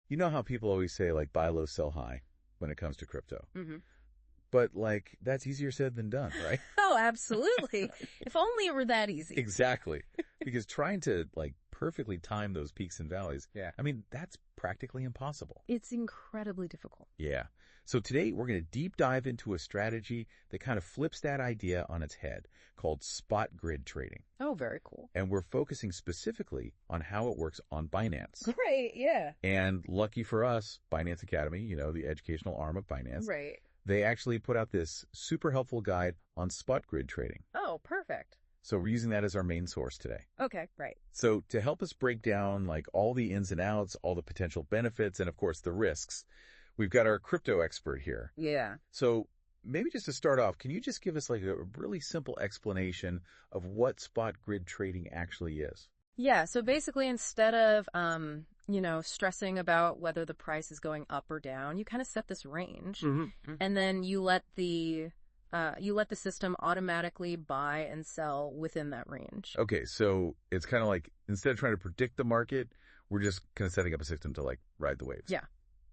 You know how people always say, like, buy low, sell high when it comes to crypto. Mm-hmm. But, like, that's easier said than done, right? Oh, absolutely. If only it were that easy. Exactly. Because trying to, like, perfectly time those peaks and valleys, I mean, that's practically impossible. It's incredibly difficult. Yeah. So today we're going to deep dive into a strategy that kind of flips that idea on its head called spot grid trading. Oh, very cool. And we're focusing specifically on how it works on Binance. Great, yeah. And lucky for us, Binance Academy, you know, the educational arm of Binance. Right. They actually put out this super helpful guide on spot grid trading. Oh, perfect. So we're using that as our main source today. Okay, right. So to help us break down like all the ins and outs, all the potential benefits, and of course the risks, we've got our crypto expert here. Yeah. So maybe just to start off, can you just give us like a really simple explanation of what spot grid trading actually is? Yeah, so basically instead of, stressing about whether the price is going up or down, you kind of set this range, and then you let the system automatically buy and sell within that range. Okay, so it's kind of like instead of trying to predict the market, we're just kind of setting up a system to like ride the waves. Yeah,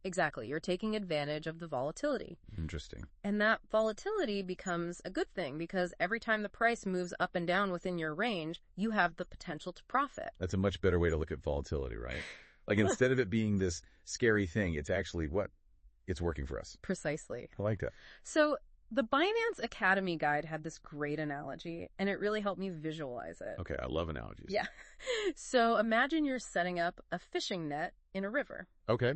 exactly. You're taking advantage of the volatility. Interesting. And that volatility becomes a good thing because every time the price moves up and down within your range, you have the potential to profit. That's a much better way to look at volatility, right? Like instead of it being this scary thing, it's actually it's working for us. Precisely. I like that. So the Binance Academy guide had this great analogy, and it really helped me visualize it. Okay, I love analogies. Yeah. So imagine you're setting up a fishing net in a river. Okay.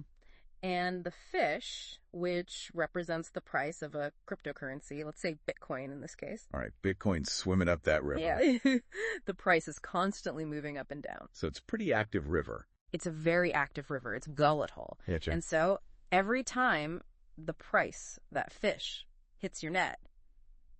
And the fish, which represents the price of a cryptocurrency, let's say Bitcoin in this case. All right, Bitcoin's swimming up that river. Yeah. The price is constantly moving up and down. So it's a pretty active river. It's a very active river. It's volatile. Yeah, sure. And so every time the price, that fish, hits your net,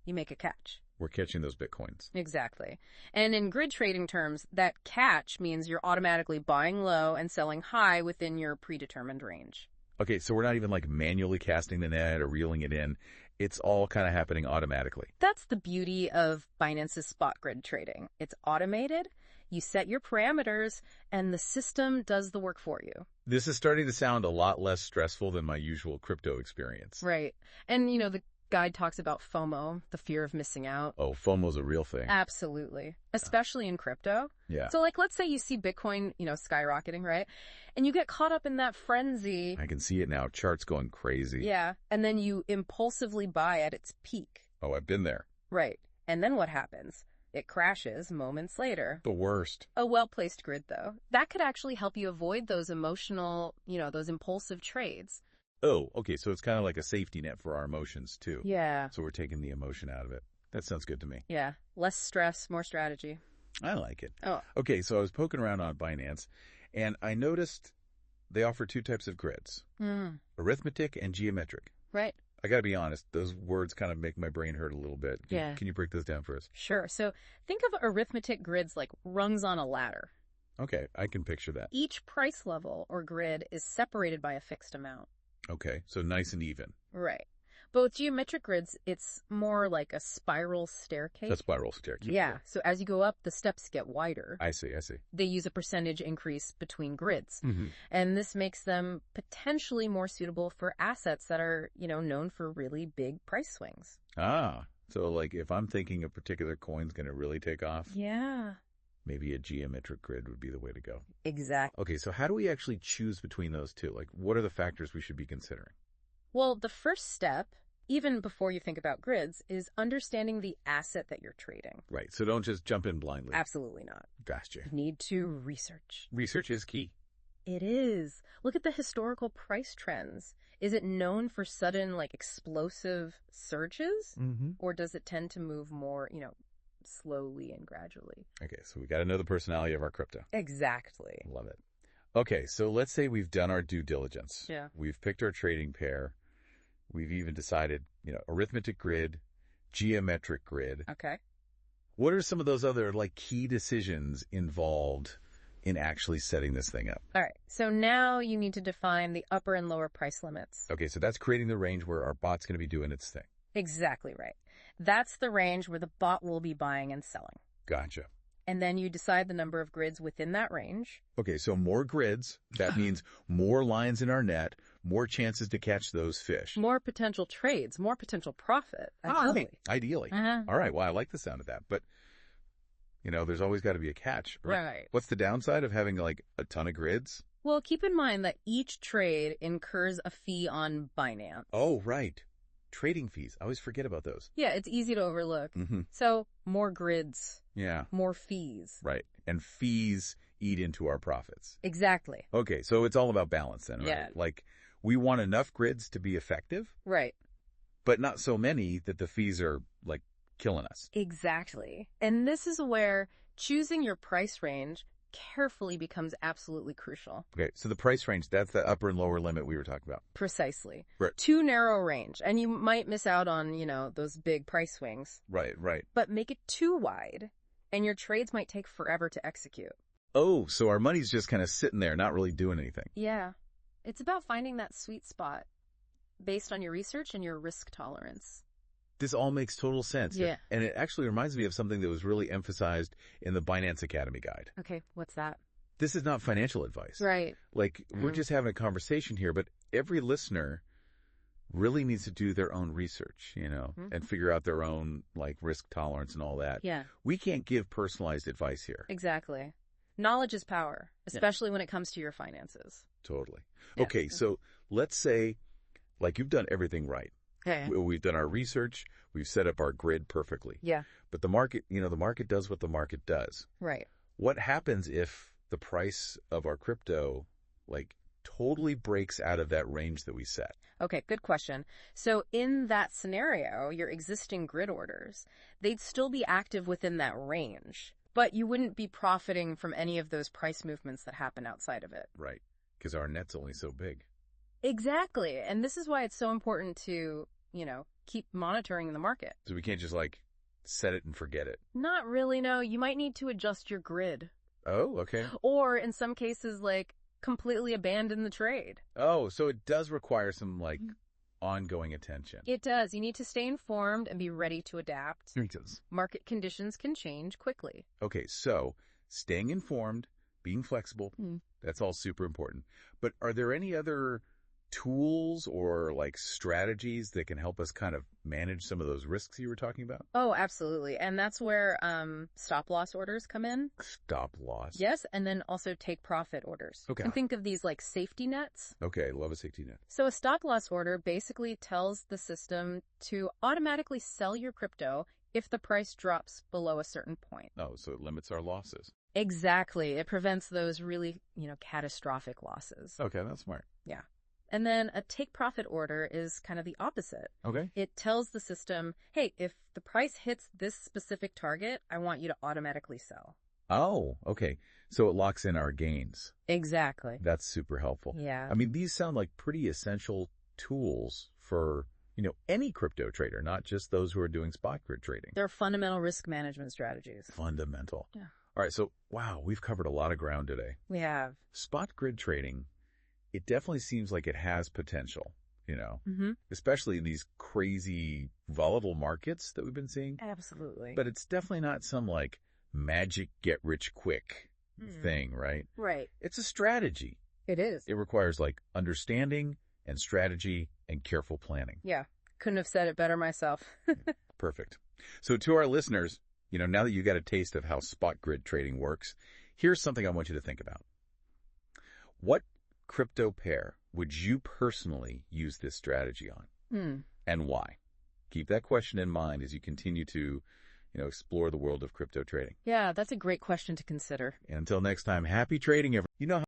you make a catch. We're catching those Bitcoins. Exactly. And in grid trading terms, that catch means you're automatically buying low and selling high within your predetermined range. Okay, so we're not even like manually casting the net or reeling it in. It's all kind of happening automatically. That's the beauty of Binance's spot grid trading. It's automated. You set your parameters, and the system does the work for you. This is starting to sound a lot less stressful than my usual crypto experience. Right. And, the guide talks about FOMO, the fear of missing out. Oh, FOMO's a real thing. Absolutely. Especially in crypto. Yeah. So, let's say you see Bitcoin, skyrocketing, right? And you get caught up in that frenzy. I can see it now. Chart's going crazy. Yeah. And then you impulsively buy at its peak. Oh, I've been there. Right. And then what happens? It crashes moments later. The worst. A well-placed grid, though, that could actually help you avoid those emotional, those impulsive trades. Oh, okay. So it's kind of like a safety net for our emotions, too. Yeah. So we're taking the emotion out of it. That sounds good to me. Yeah. Less stress, more strategy. I like it. Oh. Okay, so I was poking around on Binance, and I noticed they offer two types of grids, arithmetic and geometric. Right. I got to be honest, those words kind of make my brain hurt a little bit. Yeah. Can you break those down for us? Sure. So think of arithmetic grids like rungs on a ladder. Okay, I can picture that. Each price level or grid is separated by a fixed amount. Okay, so nice and even. Right. But with geometric grids, it's more like a spiral staircase. A spiral staircase. Yeah. So as you go up, the steps get wider. I see. They use a percentage increase between grids. Mm-hmm. And this makes them potentially more suitable for assets that are, known for really big price swings. Ah, so like if I'm thinking a particular coin's going to really take off. Yeah. Maybe a geometric grid would be the way to go. Exactly. Okay, so how do we actually choose between those two? Like, what are the factors we should be considering? Well, the first step, even before you think about grids, is understanding the asset that you're trading. Right, so don't just jump in blindly. Absolutely not. Gotcha. You need to research. Research is key. It is. Look at the historical price trends. Is it known for sudden, explosive surges? Mm-hmm. Or does it tend to move more, slowly and gradually? Okay, so we got to know the personality of our crypto. Exactly. Love it. Okay, so let's say we've done our due diligence. Yeah. We've picked our trading pair. We've even decided, arithmetic grid, geometric grid. Okay. What are some of those other key decisions involved in actually setting this thing up? All right. So now you need to define the upper and lower price limits. Okay, so that's creating the range where our bot's going to be doing its thing. Exactly right. That's the range where the bot will be buying and selling. Gotcha. And then you decide the number of grids within that range. Okay, so more grids, that means more lines in our net, more chances to catch those fish. More potential trades, more potential profit. Ideally. Ideally. All right, well, I like the sound of that. But, there's always got to be a catch. Right. What's the downside of having, like, a ton of grids? Well, keep in mind that each trade incurs a fee on Binance. Oh, right. Trading fees. I always forget about those. Yeah, it's easy to overlook. Mm-hmm. So, more grids. Yeah. More fees. Right. And fees eat into our profits. Exactly. Okay, so it's all about balance then, right? Yeah. Like, we want enough grids to be effective. Right. But not so many that the fees are, like, killing us. Exactly. And this is where choosing your price range carefully becomes absolutely crucial. Okay, so the price range, that's the upper and lower limit we were talking about. Precisely. Right. Too narrow range, and you might miss out on, those big price swings. Right. But make it too wide, and your trades might take forever to execute. Oh, so our money's just kind of sitting there, not really doing anything. Yeah. It's about finding that sweet spot based on your research and your risk tolerance. This all makes total sense. Yeah. And it actually reminds me of something that was really emphasized in the Binance Academy guide. Okay, what's that? This is not financial advice. Right. Like, we're just having a conversation here, but every listener really needs to do their own research, and figure out their own, like, risk tolerance and all that. Yeah. We can't give personalized advice here. Exactly. Knowledge is power, especially when it comes to your finances. Totally. Yeah. Okay, so let's say, like, you've done everything right. Okay. We've done our research. We've set up our grid perfectly. Yeah. But the market, the market does what the market does. Right. What happens if the price of our crypto, like, totally breaks out of that range that we set? Okay, good question. So in that scenario, your existing grid orders, they'd still be active within that range, but you wouldn't be profiting from any of those price movements that happen outside of it. Right. Because our net's only so big. Exactly. And this is why it's so important to, keep monitoring the market. So we can't just, like, set it and forget it. Not really, no. You might need to adjust your grid. Oh, okay. Or in some cases, like, completely abandon the trade. Oh, so it does require some, like, ongoing attention. It does. You need to stay informed and be ready to adapt. It does. Market conditions can change quickly. Okay, so staying informed, being flexible, that's all super important. But are there any other tools or, like, strategies that can help us kind of manage some of those risks you were talking about? Oh, absolutely. And that's where stop loss orders come in. Stop loss? Yes, and then also take profit orders. Okay. And think of these like safety nets. Okay, love a safety net. So a stop loss order basically tells the system to automatically sell your crypto if the price drops below a certain point. Oh, so it limits our losses. Exactly. It prevents those really, catastrophic losses. Okay, that's smart. Yeah. And then a take profit order is kind of the opposite. Okay. It tells the system, hey, if the price hits this specific target, I want you to automatically sell. Oh, okay. So it locks in our gains. Exactly. That's super helpful. Yeah. I mean, these sound like pretty essential tools for, any crypto trader, not just those who are doing spot grid trading. They're fundamental risk management strategies. Fundamental. Yeah. All right. So, wow, we've covered a lot of ground today. We have. Spot grid trading, it definitely seems like it has potential, especially in these crazy volatile markets that we've been seeing. Absolutely. But it's definitely not some, like, magic get rich quick thing, right? Right. It's a strategy. It is. It requires, like, understanding and strategy and careful planning. Yeah. Couldn't have said it better myself. Perfect. So to our listeners, now that you got a taste of how spot grid trading works, here's something I want you to think about. What crypto pair would you personally use this strategy on? And why? Keep that question in mind as you continue to, explore the world of crypto trading. Yeah, that's a great question to consider. And until next time, happy trading, everyone.